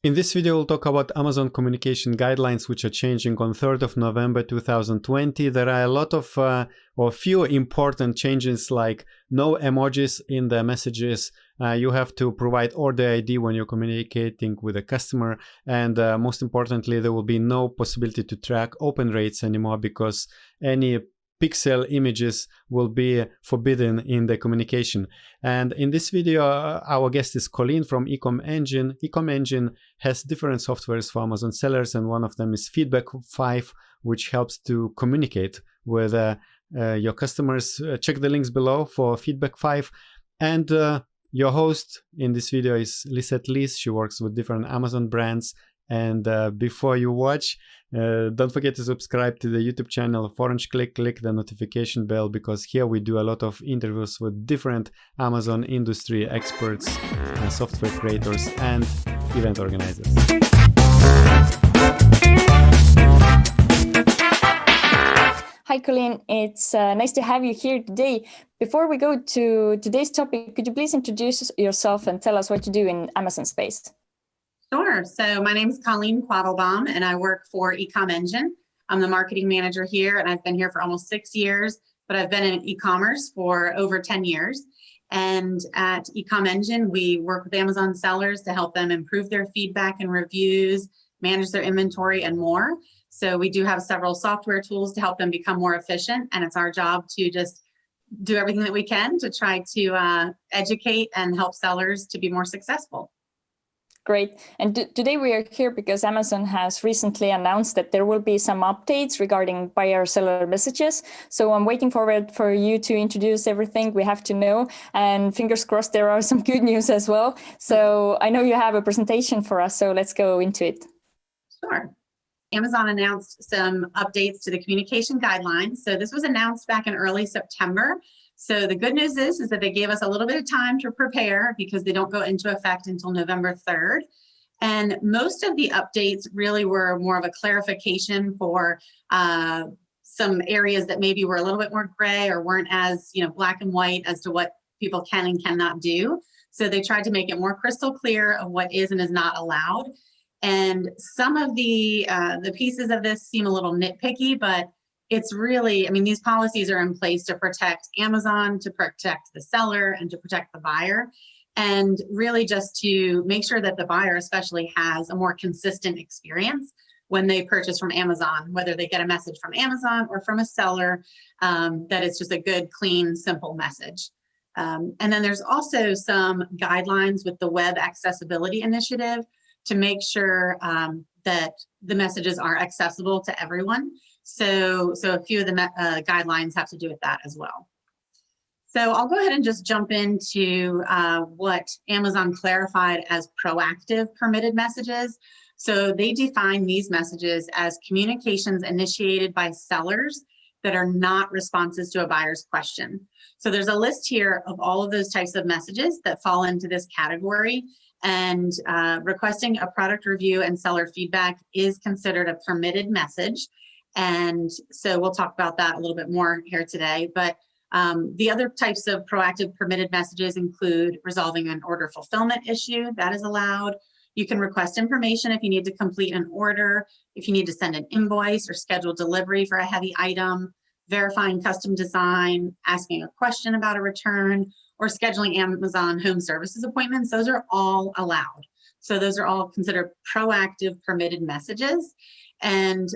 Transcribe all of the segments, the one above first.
In this video, we'll talk about Amazon communication guidelines, which are changing on 3rd of November 2020. There are a lot of, or few important changes, like no emojis in the messages. You have to provide order ID when you're communicating with a customer. And most importantly, there will be no possibility to track open rates anymore, because any pixel images will be forbidden in the communication. And in this video, our guest is Colleen from eComEngine. eComEngine has different softwares for Amazon sellers, and one of them is Feedback 5, which helps to communicate with your customers. Check the links below for Feedback 5. And your host in this video is LISETT LEES. She works with different Amazon brands. And before you watch, don't forget to subscribe to the YouTube channel of Orange Klik. Click the notification bell, because here we do a lot of interviews with different Amazon industry experts, software creators, and event organizers. Hi, Colleen. It's nice to have you here today. Before we go to today's topic, could you please introduce yourself and tell us what you do in Amazon space? Sure. So my name is Colleen QUATTLEBAUM, and I work for eComEngine. I'm the marketing manager here, and I've been here for almost 6 years, but I've been in e-commerce for over 10 years. And at eComEngine, we work with Amazon sellers to help them improve their feedback and reviews, manage their inventory, and more. So we do have several software tools to help them become more efficient, and it's our job to just do everything that we can to try to educate and help sellers to be more successful. Great. And today we are here because Amazon has recently announced that there will be some updates regarding buyer-seller messages. So I'm waiting forward for you to introduce everything we have to know. And fingers crossed, there are some good news as well. So I know you have a presentation for us, so let's go into it. Sure. Amazon announced some updates to the communication guidelines. So this was announced back in early September. So the good news is that they gave us a little bit of time to prepare, because they don't go into effect until November 3rd. And most of the updates really were more of a clarification for some areas that maybe were a little bit more gray or weren't as black and white as to what people can and cannot do. So they tried to make it more crystal clear of what is and is not allowed. And some of the pieces of this seem a little nitpicky, but it's really, these policies are in place to protect Amazon, to protect the seller, and to protect the buyer, and really just to make sure that the buyer especially has a more consistent experience when they purchase from Amazon, whether they get a message from Amazon or from a seller, that it's just a good, clean, simple message. And then there's also some guidelines with the Web Accessibility Initiative to make sure that the messages are accessible to everyone. So a few of the guidelines have to do with that as well. So I'll go ahead and just jump into what Amazon clarified as proactive permitted messages. So they define these messages as communications initiated by sellers that are not responses to a buyer's question. So there's a list here of all of those types of messages that fall into this category. And requesting a product review and seller feedback is considered a permitted message. And so we'll talk about that a little bit more here today. But the other types of proactive permitted messages include resolving an order fulfillment issue. That is allowed. You can request information if you need to complete an order, if you need to send an invoice or schedule delivery for a heavy item, verifying custom design, asking a question about a return, or scheduling Amazon Home Services appointments. Those are all allowed. So those are all considered proactive permitted messages. And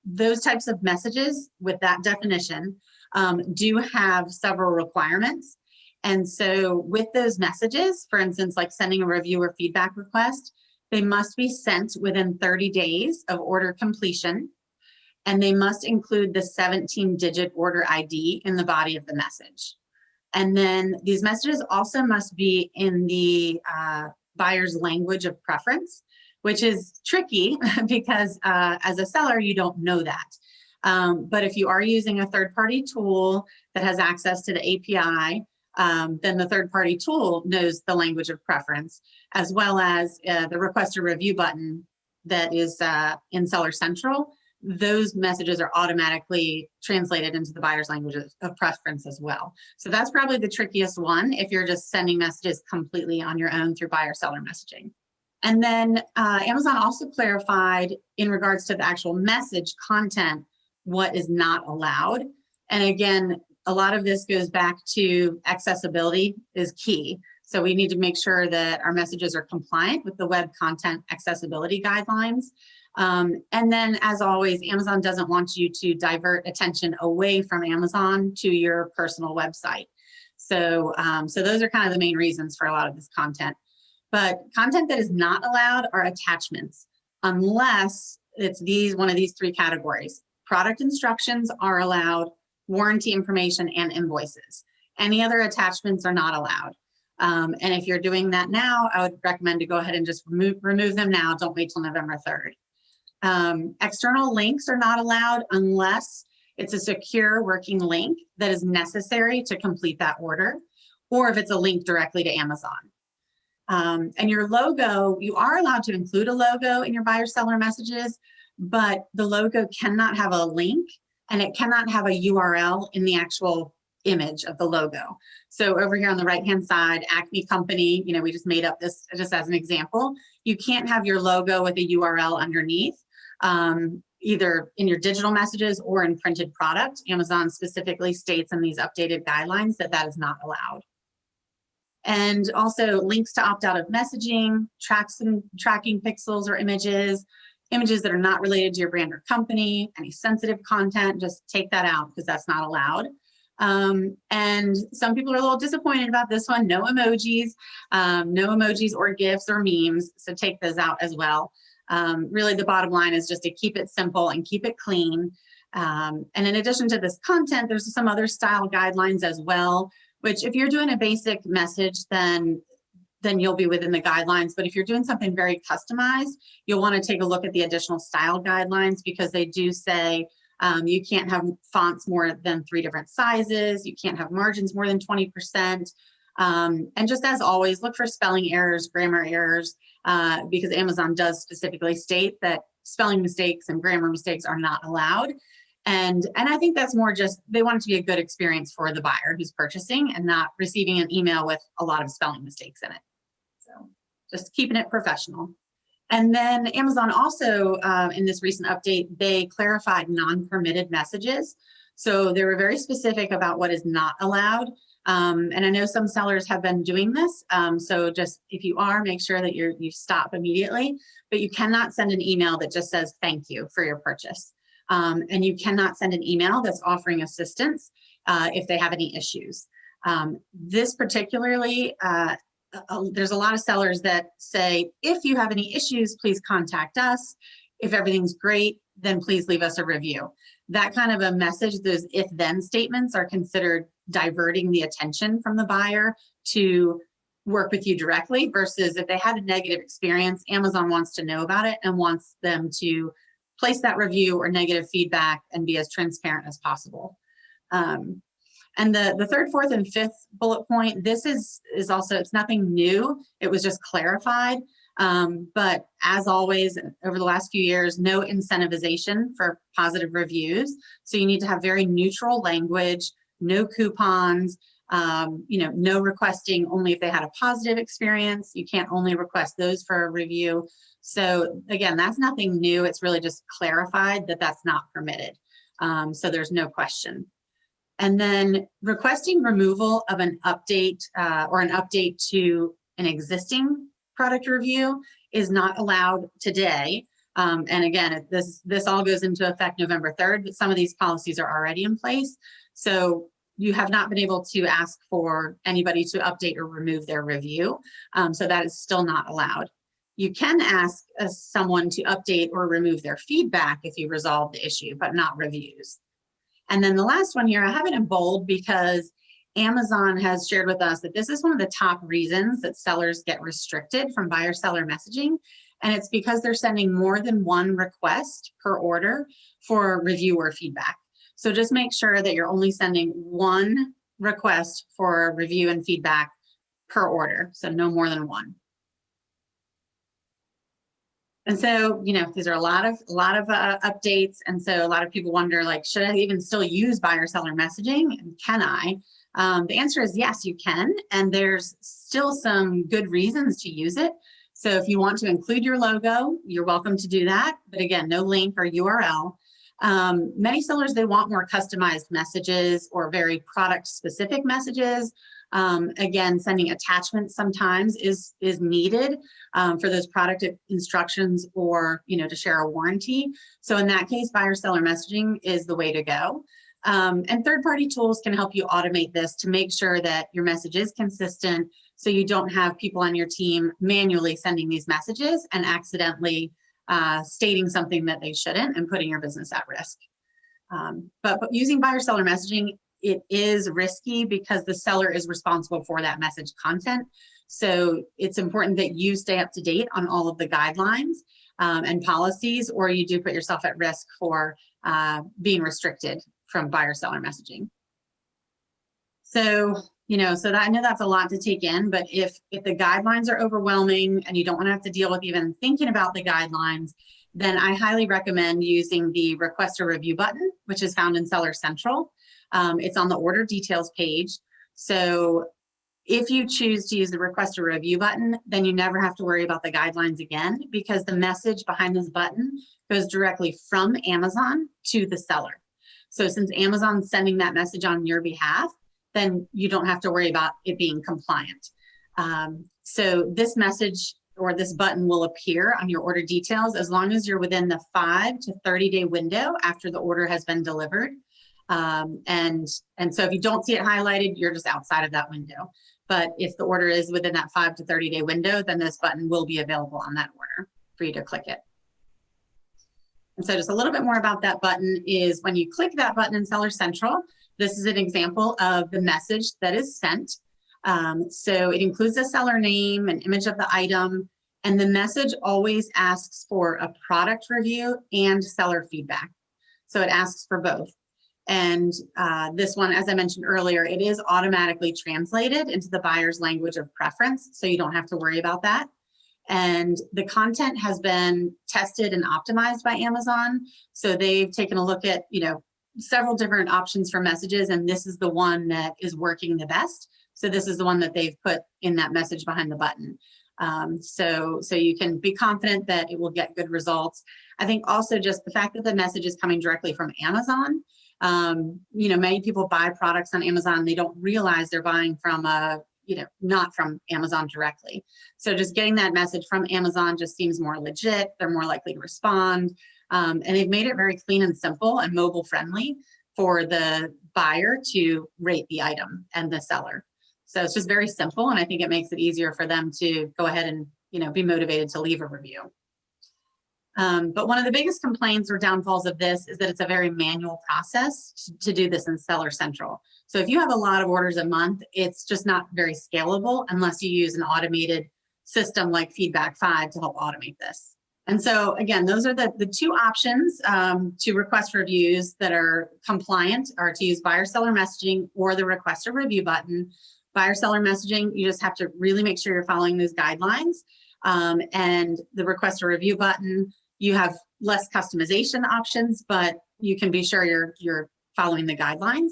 those types of messages with that definition do have several requirements. And so with those messages, for instance, like sending a review or feedback request, they must be sent within 30 days of order completion. And they must include the 17-digit order ID in the body of the message. And then these messages also must be in the buyer's language of preference, which is tricky because as a seller, you don't know that. But if you are using a third-party tool that has access to the API, then the third-party tool knows the language of preference, as well as the request a review button that is in Seller Central. Those messages are automatically translated into the buyer's language of preference as well. So that's probably the trickiest one if you're just sending messages completely on your own through buyer-seller messaging. And then Amazon also clarified in regards to the actual message content, what is not allowed. And again, a lot of this goes back to accessibility is key. So we need to make sure that our messages are compliant with the web content accessibility guidelines. And then, as always, Amazon doesn't want you to divert attention away from Amazon to your personal website. So, so those are kind of the main reasons for a lot of this content. But content that is not allowed are attachments, unless it's one of these three categories. Product instructions are allowed, warranty information, and invoices. Any other attachments are not allowed. And if you're doing that now, I would recommend to go ahead and just remove them now. Don't wait till November 3rd. External links are not allowed unless it's a secure working link that is necessary to complete that order, or if it's a link directly to Amazon. And your logo, you are allowed to include a logo in your buyer-seller messages, but the logo cannot have a link and it cannot have a URL in the actual image of the logo. So over here on the right-hand side, Acme Company, you know, we just made up this just as an example. You can't have your logo with a URL underneath, either in your digital messages or in printed product. Amazon specifically states in these updated guidelines that that is not allowed. And also links to opt out of messaging, tracking pixels or images that are not related to your brand or company, any sensitive content, just take that out because that's not allowed. And some people are a little disappointed about this one, no emojis or GIFs or memes, so take those out as well. Really the bottom line is just to keep it simple and keep it clean. And in addition to this content, there's some other style guidelines as well, which if you're doing a basic message, then you'll be within the guidelines. But if you're doing something very customized, you'll want to take a look at the additional style guidelines, because they do say you can't have fonts more than 3 different sizes. You can't have margins more than 20%. And just as always, look for spelling errors, grammar errors, because Amazon does specifically state that spelling mistakes and grammar mistakes are not allowed. And I think that's more just, they want it to be a good experience for the buyer who's purchasing and not receiving an email with a lot of spelling mistakes in it. So just keeping it professional. And then Amazon also, in this recent update, they clarified non-permitted messages. So they were very specific about what is not allowed. And I know some sellers have been doing this. So just if you are, make sure that you stop immediately, but you cannot send an email that just says thank you for your purchase. And you cannot send an email that's offering assistance if they have any issues. This particularly, there's a lot of sellers that say, if you have any issues, please contact us. If everything's great, then please leave us a review. That kind of a message, those if-then statements are considered diverting the attention from the buyer to work with you directly, versus if they had a negative experience, Amazon wants to know about it and wants them to place that review or negative feedback and be as transparent as possible. And the third, fourth, and fifth bullet point, this is also, it's nothing new. It was just clarified. But as always, over the last few years, no incentivization for positive reviews. So you need to have very neutral language, no coupons, no requesting only if they had a positive experience. You can't only request those for a review. So again, that's nothing new. It's really just clarified that that's not permitted. So there's no question. And then requesting removal of an update or an update to an existing product review is not allowed today. And again, this all goes into effect November 3rd, but some of these policies are already in place. So you have not been able to ask for anybody to update or remove their review. So that is still not allowed. You can ask someone to update or remove their feedback if you resolve the issue, but not reviews. And then the last one here, I have it in bold because Amazon has shared with us that this is one of the top reasons that sellers get restricted from buyer-seller messaging. And it's because they're sending more than one request per order for review or feedback. So just make sure that you're only sending one request for review and feedback per order. So no more than one. And so, these are a lot of updates. And so a lot of people wonder, like, should I even still use buyer-seller messaging? And can I? The answer is yes, you can. And there's still some good reasons to use it. So if you want to include your logo, you're welcome to do that. But again, no link or URL. Many sellers, they want more customized messages or very product specific messages. Again, sending attachments sometimes is needed for those product instructions or, to share a warranty. So in that case, buyer seller messaging is the way to go. And third-party tools can help you automate this to make sure that your message is consistent, so you don't have people on your team manually sending these messages and accidentally stating something that they shouldn't and putting your business at risk. But using buyer seller messaging, it is risky because the seller is responsible for that message content. So it's important that you stay up to date on all of the guidelines and policies, or you do put yourself at risk for being restricted from buyer seller messaging. So, so that, I know that's a lot to take in, but if the guidelines are overwhelming and you don't want to have to deal with even thinking about the guidelines, then I highly recommend using the Request a Review button, which is found in Seller Central. It's on the order details page. So if you choose to use the Request a Review button, then you never have to worry about the guidelines again, because the message behind this button goes directly from Amazon to the seller. So since Amazon's sending that message on your behalf, then you don't have to worry about it being compliant. So this message or this button will appear on your order details as long as you're within the 5 to 30-day window after the order has been delivered. And so if you don't see it highlighted, you're just outside of that window. But if the order is within that 5 to 30-day window, then this button will be available on that order for you to click it. And so just a little bit more about that button is when you click that button in Seller Central, this is an example of the message that is sent. So it includes the seller name, an image of the item, and the message always asks for a product review and seller feedback. So it asks for both. And this one, as I mentioned earlier, it is automatically translated into the buyer's language of preference, so you don't have to worry about that. And the content has been tested and optimized by Amazon. So they've taken a look at, several different options for messages, and this is the one that is working the best. So this is the one that they've put in that message behind the button. So you can be confident that it will get good results. I think also just the fact that the message is coming directly from Amazon. Many people buy products on Amazon. They don't realize they're buying from not from Amazon directly. So just getting that message from Amazon just seems more legit. They're more likely to respond. And they've made it very clean and simple and mobile friendly for the buyer to rate the item and the seller. So it's just very simple. And I think it makes it easier for them to go ahead and, be motivated to leave a review. But one of the biggest complaints or downfalls of this is that it's a very manual process to do this in Seller Central. So if you have a lot of orders a month, it's just not very scalable unless you use an automated system like Feedback5 to help automate this. And so again, those are the two options to request reviews that are compliant, are to use buyer seller messaging or the Request a Review button. Buyer seller messaging, you just have to really make sure you're following those guidelines. And the Request a Review button, you have less customization options, but you can be sure you're following the guidelines.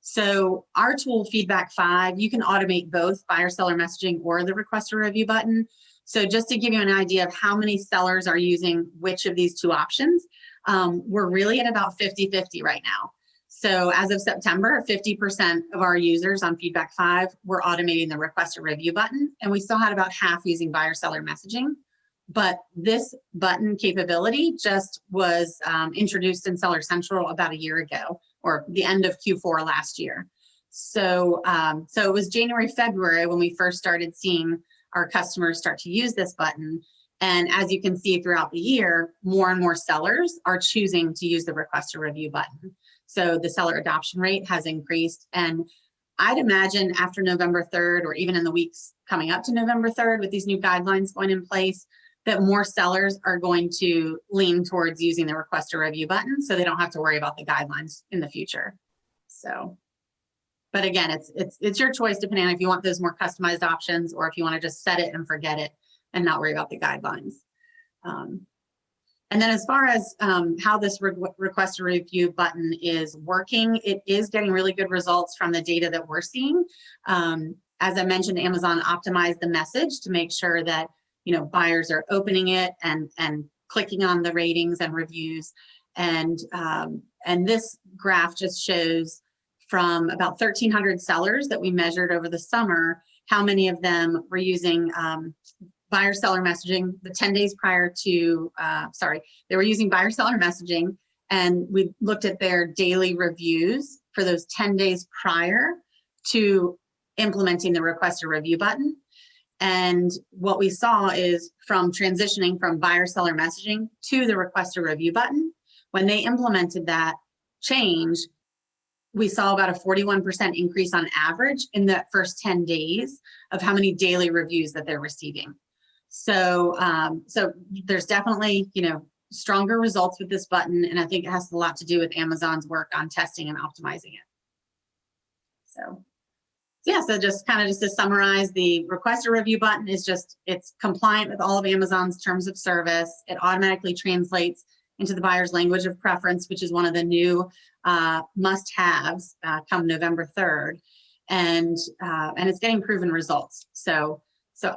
So our tool Feedback5, you can automate both buyer seller messaging or the Request a Review button. So just to give you an idea of how many sellers are using which of these two options, we're really at about 50-50 right now. So as of September, 50% of our users on Feedback5 were automating the Request a Review button, and we still had about half using buyer seller messaging. But this button capability just was introduced in Seller Central about a year ago, or the end of Q4 last year. So it was January, February when we first started seeing our customers start to use this button. And as you can see throughout the year, more and more sellers are choosing to use the Request a Review button. So the seller adoption rate has increased. And I'd imagine after November 3rd, or even in the weeks coming up to November 3rd with these new guidelines going in place, that more sellers are going to lean towards using the Request a Review button so they don't have to worry about the guidelines in the future. So, but again, it's your choice depending on if you want those more customized options or if you want to just set it and forget it and not worry about the guidelines. And then as far as how this Request a Review button is working, it is getting really good results from the data that we're seeing. As I mentioned, Amazon optimized the message to make sure that buyers are opening it and clicking on the ratings and reviews. And this graph just shows from about 1,300 sellers that we measured over the summer, how many of them were using buyer-seller messaging the 10 days prior to, they were using buyer-seller messaging, and we looked at their daily reviews for those 10 days prior to implementing the request a review button. And what we saw is from transitioning from buyer-seller messaging to the request a review button, when they implemented that change, we saw about a 41% increase on average in the first 10 days of how many daily reviews that they're receiving. So, so there's definitely, stronger results with this button. And I think it has a lot to do with Amazon's work on testing and optimizing it. So yeah, so just to summarize, the request a review button is it's compliant with all of Amazon's terms of service. It automatically translates into the buyer's language of preference, which is one of the new must-haves come November 3rd. And it's getting proven results. So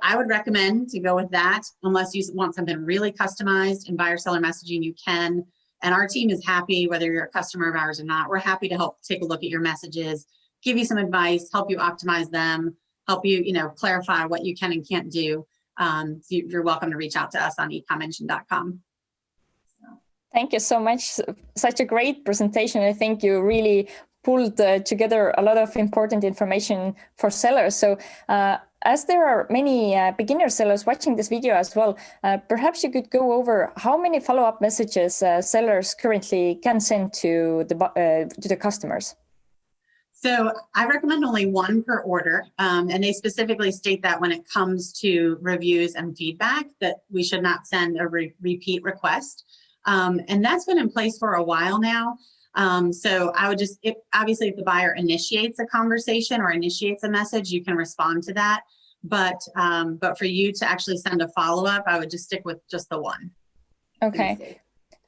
I would recommend to go with that. Unless you want something really customized in buyer-seller messaging, you can. And our team is happy, whether you're a customer of ours or not, we're happy to help take a look at your messages, give you some advice, help you optimize them, help you, clarify what you can and can't do. So you're welcome to reach out to us on eComEngine.com. Thank you so much. Such a great presentation. I think you really pulled together a lot of important information for sellers. So as there are many beginner sellers watching this video as well, perhaps you could go over how many follow-up messages sellers currently can send to the customers. So I recommend only one per order, and they specifically state that when it comes to reviews and feedback, that we should not send a repeat request. And that's been in place for a while now. So I would obviously if the buyer initiates a conversation or initiates a message, you can respond to that. But for you to actually send a follow-up, I would just stick with just the one. Okay.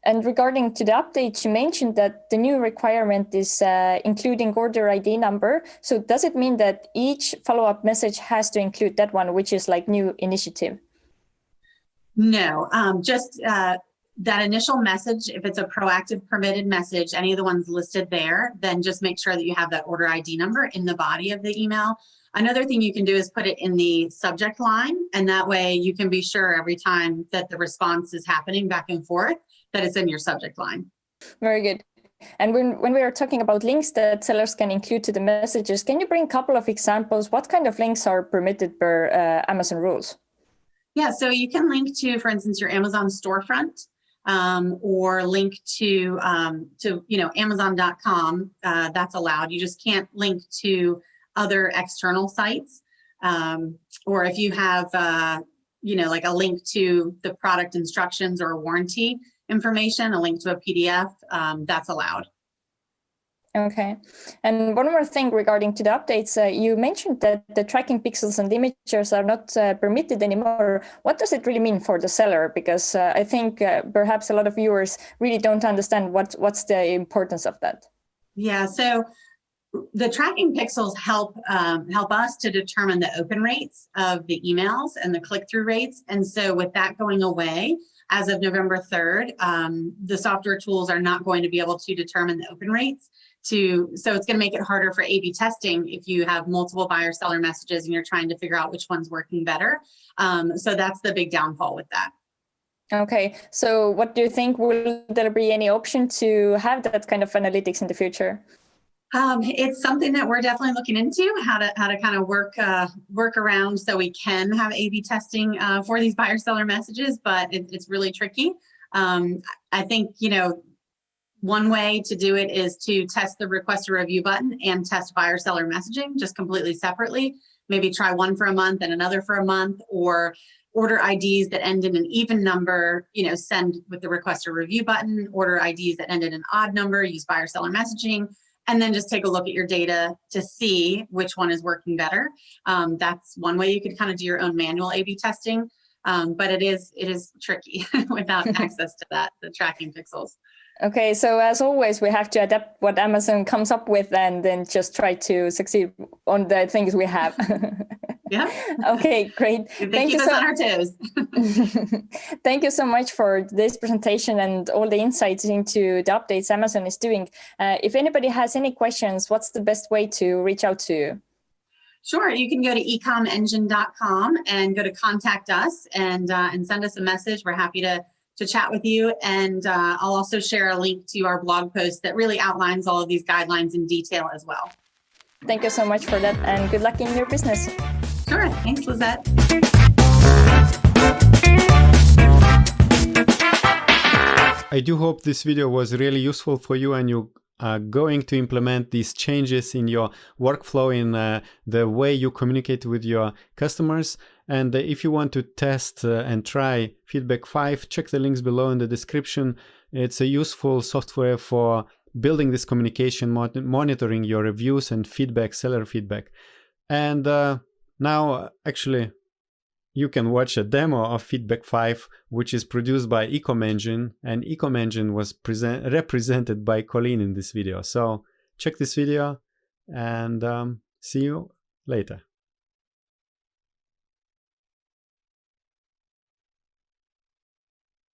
And regarding to the updates, you mentioned that the new requirement is including order ID number. So does it mean that each follow-up message has to include that one, which is like new initiative? No, just that initial message, if it's a proactive permitted message, any of the ones listed there, then just make sure that you have that order ID number in the body of the email. Another thing you can do is put it in the subject line, and that way you can be sure every time that the response is happening back and forth that it's in your subject line. Very good. And when we are talking about links that sellers can include to the messages, can you bring a couple of examples? What kind of links are permitted per Amazon rules? Yeah, so you can link to, for instance, your Amazon storefront. Or link to Amazon.com, that's allowed. You just can't link to other external sites. Or if you have, like a link to the product instructions or warranty information, a link to a PDF, that's allowed. Okay. And one more thing regarding to the updates, you mentioned that the tracking pixels and images are not permitted anymore. What does it really mean for the seller? Because I think perhaps a lot of viewers really don't understand what's the importance of that. Yeah, so the tracking pixels help us to determine the open rates of the emails and the click-through rates. And so with that going away, as of November 3rd, the software tools are not going to be able to determine the open rates. So it's going to make it harder for A/B testing if you have multiple buyer-seller messages and you're trying to figure out which one's working better. So that's the big downfall with that. Okay, so what do you think? Will there be any option to have that kind of analytics in the future? It's something that we're definitely looking into, how to kind of work around so we can have A/B testing for these buyer-seller messages, but it's really tricky. I think, one way to do it is to test the request a review button and test buyer-seller messaging just completely separately. Maybe try one for a month and another for a month, or order IDs that end in an even number, send with the request a review button, order IDs that end in an odd number, use buyer-seller messaging, and then just take a look at your data to see which one is working better. That's one way you could kind of do your own manual A/B testing, but it is tricky without access to the tracking pixels. Okay, so as always, we have to adapt what Amazon comes up with and then just try to succeed on the things we have. Yeah. Okay, great. They keep us on our toes. Thank you so much for this presentation and all the insights into the updates Amazon is doing. If anybody has any questions, what's the best way to reach out to you? Sure, you can go to eComEngine.com and go to contact us and send us a message. We're happy to chat with you. And I'll also share a link to our blog post that really outlines all of these guidelines in detail as well. Thank you so much for that, and good luck in your business. Sure, thanks, Lisette. I do hope this video was really useful for you and you are going to implement these changes in your workflow, in the way you communicate with your customers. And if you want to test and try Feedback 5, check the links below in the description. It's a useful software for building this communication, monitoring your reviews and feedback, seller feedback. And now actually you can watch a demo of Feedback 5, which is produced by eComEngine, and eComEngine was represented by Colleen in this video. So check this video and see you later.